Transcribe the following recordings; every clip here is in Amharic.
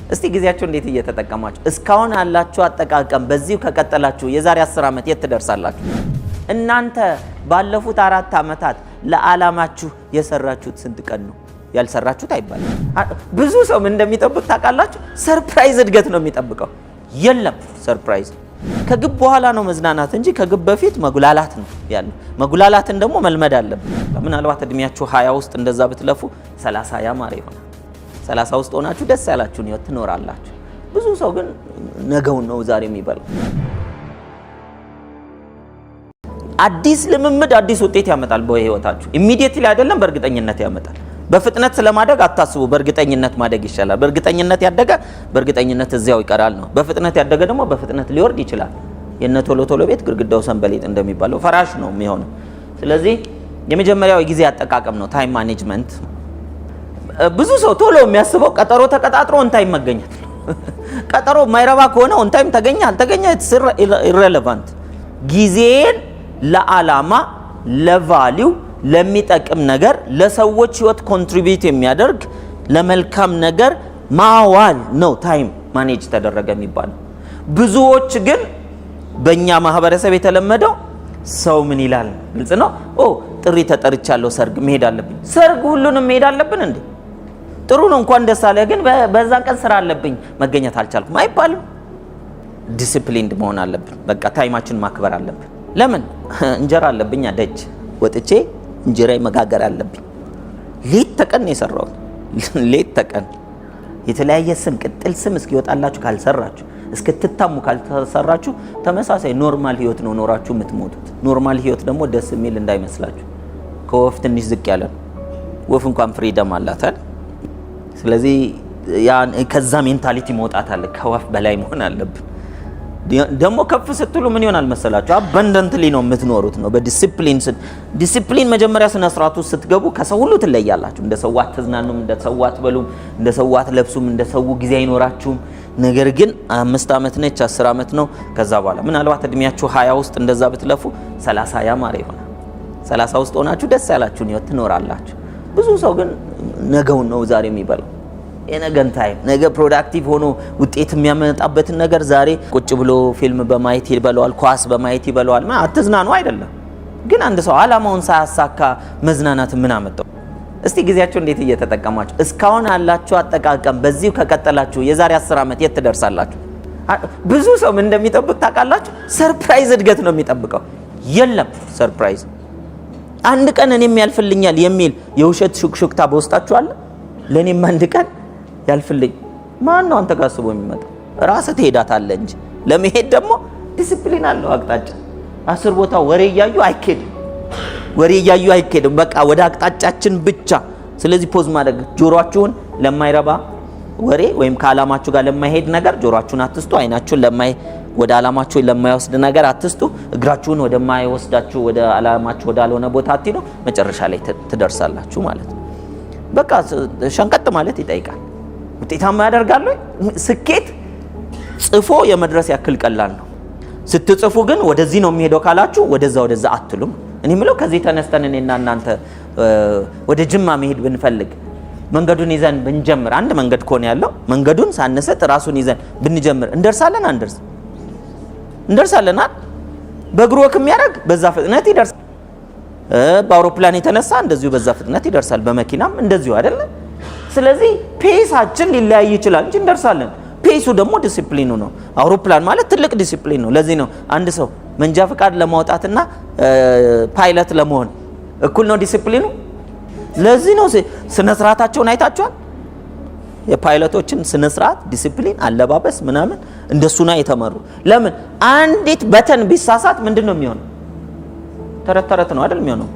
እስቲ ጊዜያችሁ እንዴት እየተጠቀማችሁ እስካሁን ያላችሁ አጠቃቀም በዚሁ ከቀጠላችሁ የዛሬ 10 ዓመት የት ትደርሳላችሁ? እናንተ ባለፉት 4 ዓመታት ለዓላማችሁ የሰራችሁት ስንት ቀን ነው? ያልሰራችሁት አይባልም። ብዙ ሰው እንደሚጠብቅ ታውቃላችሁ? ሰርፕራይዝ እድገት ነው የሚጠብቀው። የለም ሰርፕራይዝ ከግብ በኋላ ነው መዝናናት እንጂ ከግብ በፊት መጉላላት ነው ያለው። መጉላላትን ደግሞ መልመድ አለብን። ምናልባት እድሜያችሁ 20 ውስጥ እንደዛ ብትለፉ 30 ያማረ ይሆናል። 30 ውስጥ ሆናችሁ ደስ ያላችሁን ህይወት ትኖራላችሁ። ብዙ ሰው ግን ነገውን ነው ዛሬ የሚበላው። አዲስ ልምምድ አዲስ ውጤት ያመጣል በህይወታችሁ። ኢሚዲየትሊ አይደለም፣ በእርግጠኝነት ያመጣል። በፍጥነት ስለማደግ አታስቡ። በእርግጠኝነት ማደግ ይሻላል። በእርግጠኝነት ያደገ በእርግጠኝነት እዚያው ይቀራል ነው። በፍጥነት ያደገ ደግሞ በፍጥነት ሊወርድ ይችላል። የነ ቶሎ ቶሎ ቤት ግድግዳው ሰንበሌጥ እንደሚባለው ፈራሽ ነው የሚሆነው። ስለዚህ የመጀመሪያው ጊዜ አጠቃቀም ነው፣ ታይም ማኔጅመንት። ብዙ ሰው ቶሎ የሚያስበው ቀጠሮ ተቀጣጥሮ ኦን ታይም መገኘት ነው። ቀጠሮ ማይረባ ከሆነ ኦን ታይም ተገኘ አልተገኘ ኢሬሌቫንት። ጊዜን ለዓላማ ለቫልዩ ለሚጠቅም ነገር ለሰዎች ህይወት ኮንትሪቢዩት የሚያደርግ ለመልካም ነገር ማዋል ነው ታይም ማኔጅ ተደረገ የሚባለው። ብዙዎች ግን በእኛ ማህበረሰብ የተለመደው ሰው ምን ይላል ግልጽ ነው። ጥሪ ተጠርቻለሁ፣ ሰርግ መሄድ አለብኝ። ሰርግ ሁሉንም መሄድ አለብን እንዴ? ጥሩ ነው እንኳን ደስ አለ፣ ግን በዛ ቀን ስራ አለብኝ መገኘት አልቻልኩም አይባልም። ዲሲፕሊንድ መሆን አለብን። በቃ ታይማችን ማክበር አለብን። ለምን እንጀራ አለብኝ ደጅ ወጥቼ እንጀራ መጋገር አለብኝ። ሌት ተቀን ነው የሰራሁት። ሌት ተቀን የተለያየ ስም ቅጥል ስም እስኪወጣላችሁ ካልሰራችሁ፣ እስክትታሙ ካልተሰራችሁ ተመሳሳይ ኖርማል ህይወት ነው ኖራችሁ የምትሞቱት። ኖርማል ህይወት ደግሞ ደስ የሚል እንዳይመስላችሁ። ከወፍ ትንሽ ዝቅ ያለ ነው። ወፍ እንኳን ፍሪደም አላት አይደል? ስለዚህ ያን ከዛ ሜንታሊቲ መውጣት አለ። ከወፍ በላይ መሆን አለብን። ደግሞ ከፍ ስትሉ ምን ይሆናል መሰላችሁ? አባንደንትሊ ነው የምትኖሩት ነው። በዲሲፕሊን ዲሲፕሊን መጀመሪያ ስነ ስርዓቱ ስትገቡ ከሰው ሁሉ ትለያላችሁ። እንደ ሰው አትዝናኑም፣ እንደ ሰው አትበሉም፣ እንደ ሰው አትለብሱም፣ እንደ ሰው ጊዜ አይኖራችሁም። ነገር ግን 5 ዓመት ነች 10 ዓመት ነው። ከዛ በኋላ ምናልባት እድሜያችሁ 20 ውስጥ እንደዛ ብትለፉ 30 ያማረ ይሆናል። 30 ውስጥ ሆናችሁ ደስ ያላችሁን ህይወት ትኖራላችሁ። ብዙ ሰው ግን ነገውን ነው ዛሬ የሚበላው። የነገን ታይም ነገ ፕሮዳክቲቭ ሆኖ ውጤት የሚያመጣበትን ነገር ዛሬ ቁጭ ብሎ ፊልም በማየት ይበለዋል፣ ኳስ በማየት ይበለዋል። አትዝናኑ አይደለም፣ ግን አንድ ሰው ዓላማውን ሳያሳካ መዝናናት ምን አመጣው? እስቲ ጊዜያችሁ እንዴት እየተጠቀማችሁ እስካሁን ያላችሁ አጠቃቀም በዚሁ ከቀጠላችሁ የዛሬ 10 ዓመት የት ትደርሳላችሁ? ብዙ ሰው ምን እንደሚጠብቅ ታውቃላችሁ? ሰርፕራይዝ እድገት ነው የሚጠብቀው። የለም ሰርፕራይዝ። አንድ ቀን እኔም ያልፍልኛል የሚል የውሸት ሹክሹክታ በውስጣችሁ አለ። ለኔም አንድ ቀን ያልፍልኝ ማን ነው አንተ ጋር አስቦ የሚመጣው? ራስህ ትሄዳታለህ እንጂ ለመሄድ ደግሞ ዲሲፕሊን አለው አቅጣጫ። 10 ቦታ ወሬ እያዩ አይኬድም። ወሬ እያዩ አይኬድም። በቃ ወደ አቅጣጫችን ብቻ። ስለዚህ ፖዝ ማድረግ፣ ጆሮአችሁን ለማይረባ ወሬ ወይም ከዓላማችሁ ጋር ለማይሄድ ነገር ጆሮአችሁን አትስጡ። አይናችሁን ወደ ዓላማችሁ ለማይወስድ ነገር አትስጡ። እግራችሁን ወደ ማይወስዳችሁ ወደ ዓላማችሁ ወዳልሆነ ቦታ አትሂዱ። መጨረሻ ላይ ትደርሳላችሁ ማለት ነው። በቃ ሸንቀጥ ማለት ይጠይቃል። ውጤታማ ያደርጋል። ስኬት ጽፎ የመድረስ ያክል ቀላል ነው። ስትጽፉ ግን ወደዚህ ነው የሚሄደው ካላችሁ ወደዛ አትሉም። እኔ ምለው ከዚህ ተነስተን እኔና እናንተ ወደ ጅማ መሄድ ብንፈልግ መንገዱን ይዘን ብንጀምር፣ አንድ መንገድ ከሆነ ያለው መንገዱን ሳንሰጥ ራሱን ይዘን ብንጀምር እንደርሳለን አንደርስ? እንደርሳለን አይደል? በእግሩ ወክ የሚያደርግ በዛ ፍጥነት ይደርሳል። በአውሮፕላን የተነሳ እንደዚሁ በዛ ፍጥነት ይደርሳል። በመኪናም እንደዚሁ አይደለ? ስለዚህ ፔሳችን ሊለያይ ይችላል እንጂ እንደርሳለን። ፔሱ ደግሞ ዲሲፕሊኑ ነው። አውሮፕላን ማለት ትልቅ ዲሲፕሊን ነው። ለዚህ ነው አንድ ሰው መንጃ ፍቃድ ለማውጣትና ፓይለት ለመሆን እኩል ነው ዲሲፕሊኑ። ለዚህ ነው ስነ ስርዓታቸውን አይታችኋል? የፓይለቶችን ስነ ስርዓት፣ ዲሲፕሊን፣ አለባበስ ምናምን እንደሱና የተመሩ። ለምን አንዲት በተን ቢሳሳት ምንድነው የሚሆነው? ተረት ነው አይደል የሚሆነው?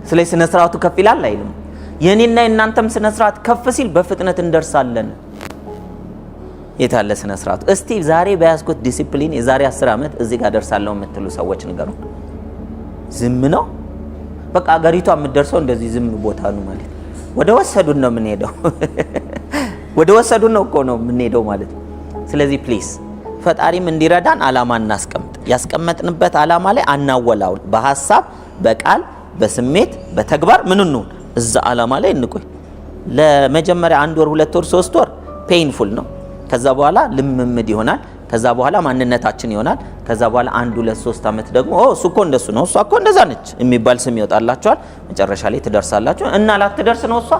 ስለዚህ ስነ ስርዓቱ ከፍ ይላል አይልም? የኔና የናንተም ስነ ስርዓት ከፍ ሲል በፍጥነት እንደርሳለን። የታለ ስነ ስርዓቱ? እስቲ ዛሬ በያዝኩት ዲሲፕሊን የዛሬ 10 ዓመት እዚህ ጋር ደርሳለሁ የምትሉ ሰዎች ንገሩ። ዝም ነው በቃ አገሪቷ የምትደርሰው እንደዚህ ዝም ቦታ ነው ማለት። ወደ ወሰዱን ነው የምንሄደው። ወደ ወሰዱን ነው እኮ ነው የምንሄደው ማለት። ስለዚህ ፕሊዝ ፈጣሪም እንዲረዳን ዓላማ እናስቀምጥ። ያስቀመጥንበት ዓላማ ላይ አናወላውል። በሐሳብ በቃል በስሜት በተግባር ምን ነው እዛ ዓላማ ላይ እንቆይ። ለመጀመሪያ 1 ወር 2 ወር 3 ወር ፔንፉል ነው። ከዛ በኋላ ልምምድ ይሆናል። ከዛ በኋላ ማንነታችን ይሆናል። ከዛ በኋላ 1 2 3 አመት ደግሞ እሱ እኮ እንደሱ ነው እሷ እኮ እንደዛ ነች የሚባል ስም ይወጣላችኋል። መጨረሻ ላይ ትደርሳላችሁ እና ላትደርስ ነው እሷ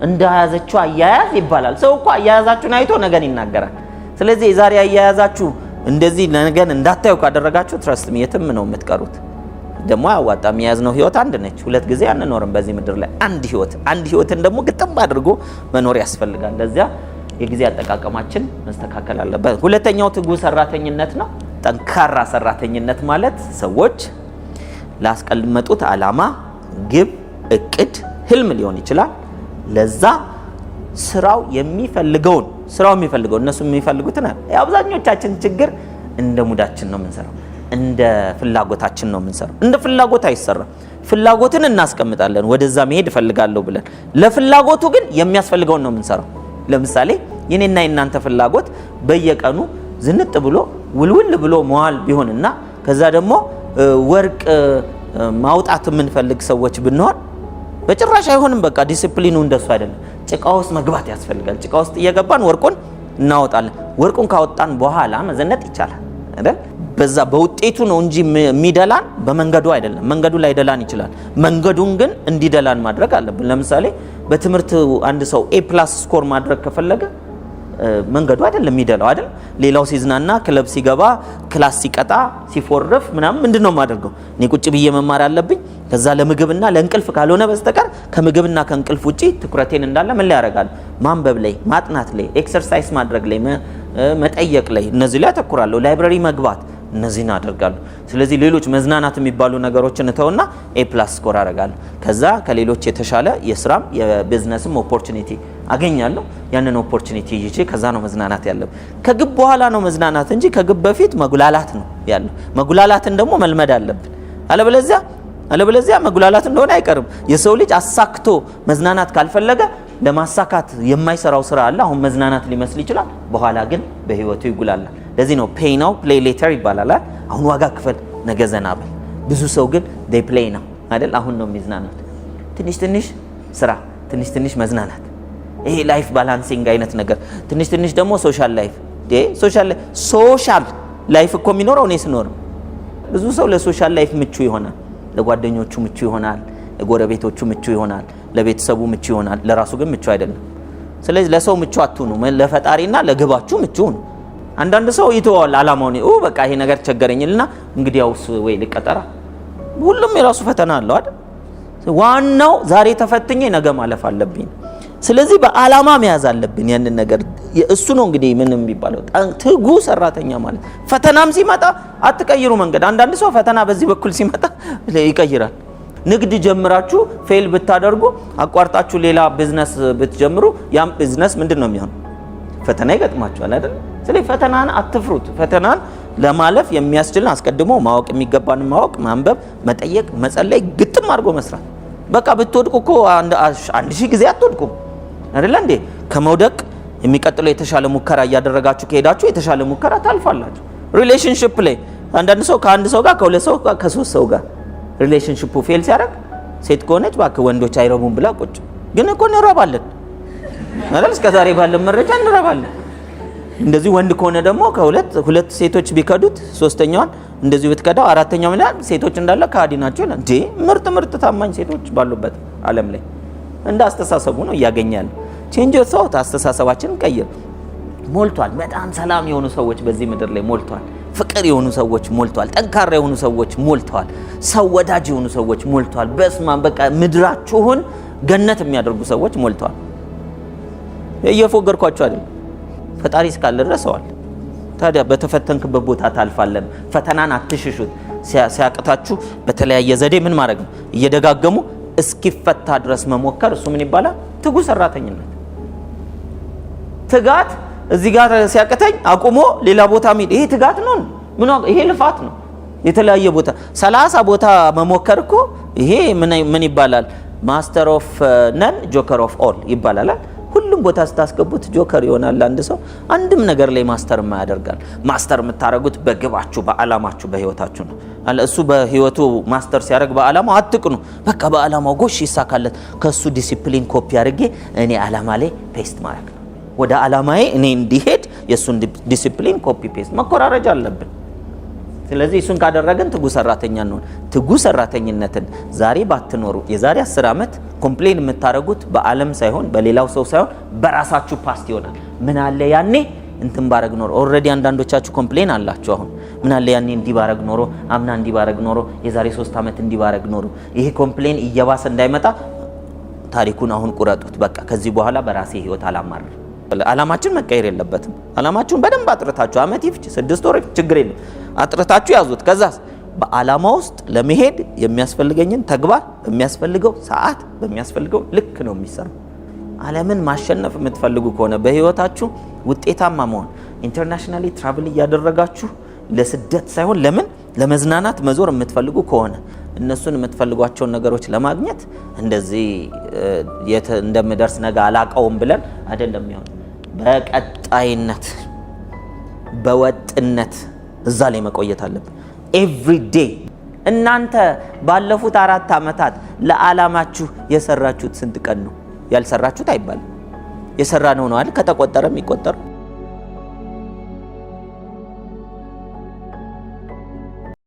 እንዳያዘችው አያያዝ ይባላል። ሰው እኮ አያያዛችሁን አይቶ ነገን ይናገራል። ስለዚህ የዛሬ አያያዛችሁ እንደዚህ ነገን እንዳታዩ ካደረጋችሁ ትረስት ሚ የትም ነው የምትቀሩት። ደግሞ አያዋጣም። የያዝነው ህይወት አንድ ነች። ሁለት ጊዜ አንኖርም በዚህ ምድር ላይ። አንድ ህይወትን ደግሞ ግጥም አድርጎ መኖር ያስፈልጋል። ለዚያ የጊዜ አጠቃቀማችን መስተካከል አለበት። ሁለተኛው ትጉህ ሰራተኝነት ነው። ጠንካራ ሰራተኝነት ማለት ሰዎች ላስቀመጡት ዓላማ፣ ግብ፣ እቅድ፣ ህልም ሊሆን ይችላል ለዛ ስራው የሚፈልገው እነሱ የሚፈልጉትን አብዛኞቻችን ችግር እንደ ሙዳችን ነው የምንሰራው፣ እንደ ፍላጎታችን ነው የምንሰራው። እንደ ፍላጎት አይሰራም። ፍላጎትን እናስቀምጣለን ወደዛ መሄድ እፈልጋለሁ ብለን፣ ለፍላጎቱ ግን የሚያስፈልገውን ነው የምንሰራው። ለምሳሌ የኔና የናንተ ፍላጎት በየቀኑ ዝንጥ ብሎ ውልውል ብሎ መዋል ቢሆንና ከዛ ደግሞ ወርቅ ማውጣት የምንፈልግ ሰዎች ብንሆን በጭራሽ አይሆንም። በቃ ዲሲፕሊኑ እንደሱ አይደለም። ጭቃ ውስጥ መግባት ያስፈልጋል። ጭቃ ውስጥ እየገባን ወርቁን እናወጣለን። ወርቁን ካወጣን በኋላ መዘነጥ ይቻላል አይደል? በዛ በውጤቱ ነው እንጂ የሚደላን በመንገዱ አይደለም። መንገዱ ላይ ደላን ይችላል። መንገዱን ግን እንዲደላን ማድረግ አለብን። ለምሳሌ በትምህርት አንድ ሰው A+ ስኮር ማድረግ ከፈለገ መንገዱ አይደለም የሚደላው አይደል? ሌላው ሲዝናና ክለብ ሲገባ ክላስ ሲቀጣ ሲፎርፍ ምናምን ምንድነው ማድረገው? እኔ ቁጭ ብዬ መማር አለብኝ። ከዛ ለምግብና ለእንቅልፍ ካልሆነ በስተቀር ከምግብና ከእንቅልፍ ውጪ ትኩረቴን እንዳለ ምን ላይ ያረጋል? ማንበብ ላይ፣ ማጥናት ላይ፣ ኤክሰርሳይዝ ማድረግ ላይ፣ መጠየቅ ላይ፣ እነዚህ ላይ አተኩራለሁ። ላይብረሪ መግባት እነዚህን አደርጋለሁ። ስለዚህ ሌሎች መዝናናት የሚባሉ ነገሮችን ተውና A+ ስኮር አደርጋለሁ። ከዛ ከሌሎች የተሻለ የስራም የቢዝነስም ኦፖርቹኒቲ አገኛለሁ። ያንን ኦፖርቹኒቲ ይዤ ከዛ ነው መዝናናት ያለው። ከግብ በኋላ ነው መዝናናት እንጂ ከግብ በፊት መጉላላት ነው ያለው። መጉላላትን ደግሞ መልመድ አለብን። አለበለዚያ መጉላላት እንደሆነ አይቀርም። የሰው ልጅ አሳክቶ መዝናናት ካልፈለገ ለማሳካት የማይሰራው ስራ አለ። አሁን መዝናናት ሊመስል ይችላል፣ በኋላ ግን በህይወቱ ይጉላላል። ለዚህ ነው ፔይ ናው ፕሌይ ሌተር ይባላል። አሁን ዋጋ ክፈል ነገ ዘና በል። ብዙ ሰው ግን ዴይ ፕሌይ ነው አይደል? አሁን ነው የሚዝናናት። ትንሽ ስራ፣ ትንሽ መዝናናት። ይሄ ላይፍ ባላንሲንግ አይነት ነገር። ትንሽ ደግሞ ሶሻል ላይፍ። ሶሻል ላይፍ እኮ የሚኖረው እኔ ስኖር። ብዙ ሰው ለሶሻል ላይፍ ምቹ ይሆናል፣ ለጓደኞቹ ምቹ ይሆናል፣ ለጎረቤቶቹ ምቹ ይሆናል፣ ለቤተሰቡ ምቹ ይሆናል፣ ለራሱ ግን ምቹ አይደለም። ስለዚህ ለሰው ምቹ አትሁኑ፣ ለፈጣሪና ለግባችሁ ምቹ ሁኑ። አንዳንድ ሰው ይተዋል አላማውን። በቃ ይሄ ነገር ቸገረኝልና እንግዲያውስ ወይ ልቀጠራ። ሁሉም የራሱ ፈተና አለው አይደል? ዋናው ዛሬ ተፈትኜ ነገ ማለፍ አለብኝ። ስለዚህ በአላማ መያዝ አለብን ያንን ነገር። እሱ ነው እንግዲህ ምን የሚባለው ትጉህ ሰራተኛ ማለት። ፈተናም ሲመጣ አትቀይሩ መንገድ። አንዳንድ ሰው ፈተና በዚህ በኩል ሲመጣ ይቀይራል። ንግድ ጀምራችሁ ፌል ብታደርጉ አቋርጣችሁ ሌላ ቢዝነስ ብትጀምሩ ያም ቢዝነስ ምንድነው የሚሆነው? ፈተና ይገጥማችኋል አይደል? ስለዚህ ፈተናን አትፍሩት። ፈተናን ለማለፍ የሚያስችልን አስቀድሞ ማወቅ የሚገባን ማወቅ፣ ማንበብ፣ መጠየቅ፣ መጸለይ፣ ግጥም አድርጎ መስራት። በቃ ብትወድቁ እኮ 1000 ጊዜ አትወድቁም አይደል እንዴ? ከመውደቅ የሚቀጥለው የተሻለ ሙከራ እያደረጋችሁ ከሄዳችሁ የተሻለ ሙከራ ታልፋላችሁ። ሪሌሽንሺፕ ላይ አንዳንድ ሰው ከአንድ ሰው ጋር ከሁለት ሰው ጋር ከሶስት ሰው ጋር ሪሌሽንሺፑ ፌል ሲያደርግ ሴት ከሆነች ባክ ወንዶች አይረቡም ብላ ቁጭ። ግን እኮ እንረባለን አይደል? እስከዛሬ ባለ መረጃ እንረባለን። እንደዚህ ወንድ ከሆነ ደግሞ ሁለት ሴቶች ቢከዱት ሶስተኛዋን እንደዚህ ብትከዳው አራተኛው ምን ያህል ሴቶች እንዳለ ካዲ ናቸው እንዴ? ምርጥ ታማኝ ሴቶች ባሉበት ዓለም ላይ እንደ አስተሳሰቡ ነው እያገኛል። ቼንጅ ዮር ቶት፣ አስተሳሰባችንን ቀይር። ሞልቷል። በጣም ሰላም የሆኑ ሰዎች በዚህ ምድር ላይ ሞልቷል። ፍቅር የሆኑ ሰዎች ሞልቷል። ጠንካራ የሆኑ ሰዎች ሞልቷል። ሰው ወዳጅ የሆኑ ሰዎች ሞልቷል። በስማም በቃ ምድራችሁን ገነት የሚያደርጉ ሰዎች ሞልቷል። እየፎገርኳችሁ አይደል? ፈጣሪ እስካለ ድረሰዋል። ታዲያ በተፈተንክበት ቦታ ታልፋለን። ፈተናን አትሽሹት። ሲያቅታችሁ በተለያየ ዘዴ ምን ማድረግ ነው? እየደጋገሙ እስኪፈታ ድረስ መሞከር። እሱ ምን ይባላል? ትጉህ ሰራተኝነት። ትጋት እዚህ ጋር ሲያቅተኝ አቁሞ ሌላ ቦታ መሄድ፣ ይሄ ትጋት ነው? ይሄ ልፋት ነው። የተለያየ ቦታ 30 ቦታ መሞከር እኮ ይሄ ምን ይባላል? ማስተር ኦፍ ነን ጆከር ኦፍ ኦል ይባላል። ሁሉም ቦታ ስታስገቡት ጆከር ይሆናል አንድ ሰው። አንድም ነገር ላይ ማስተር ማያደርጋል። ማስተር የምታረጉት በግባችሁ፣ በአላማችሁ፣ በህይወታችሁ ነው። እሱ በህይወቱ ማስተር ሲያደርግ በአላማው አትቅኑ። በቃ በአላማው ጎሽ ይሳካለት። ከሱ ዲሲፕሊን ኮፒ አድርጌ እኔ አላማ ላይ ፔስት ማድረግ ነው። ወደ አላማዬ እኔ እንዲሄድ የሱን ዲሲፕሊን ኮፒ ፔስት መኮራረጅ አለብን። ስለዚህ እሱን ካደረግን ትጉ ሰራተኛ ነው። ትጉ ሰራተኝነትን ዛሬ ባትኖሩ የዛሬ 10 ዓመት ኮምፕሌን የምታረጉት በአለም ሳይሆን በሌላው ሰው ሳይሆን በራሳችሁ ፓስት ይሆናል። ምን አለ ያኔ እንትን ባረግ ኖሮ። ኦሬዲ አንዳንዶቻችሁ ኮምፕሌን አላችሁ። አሁን ምን አለ ያኔ እንዲህ ባረግ ኖሮ፣ አምና እንዲህ ባረግ ኖሮ፣ የዛሬ 3 ዓመት እንዲህ ባረግ ኖሮ። ይሄ ኮምፕሌን እየባሰ እንዳይመጣ ታሪኩን አሁን ቁረጡት። በቃ ከዚህ በኋላ በራሴ ህይወት አላማር። አላማችን መቀየር የለበትም። አላማችሁን በደንብ አጥርታችሁ አመት ይፍጭ 6 ወር ችግር የለም አጥርታችሁ ያዙት። ከዛስ በአላማ ውስጥ ለመሄድ የሚያስፈልገኝን ተግባር በሚያስፈልገው ሰዓት በሚያስፈልገው ልክ ነው የሚሰራው። ዓለምን ማሸነፍ የምትፈልጉ ከሆነ በህይወታችሁ ውጤታማ መሆን ኢንተርናሽናሊ ትራቭል እያደረጋችሁ ለስደት ሳይሆን ለምን ለመዝናናት መዞር የምትፈልጉ ከሆነ እነሱን የምትፈልጓቸውን ነገሮች ለማግኘት እንደዚህ እንደምደርስ ነገ አላቀውም ብለን አይደለም ይሆን። በቀጣይነት በወጥነት እዛ ላይ መቆየት አለብን። ኤቭሪ ዴይ እናንተ ባለፉት 4 ዓመታት ለዓላማችሁ የሰራችሁት ስንት ቀን ነው? ያልሰራችሁት አይባልም። የሰራ ነው አይደል ከተቆጠረ የሚቆጠር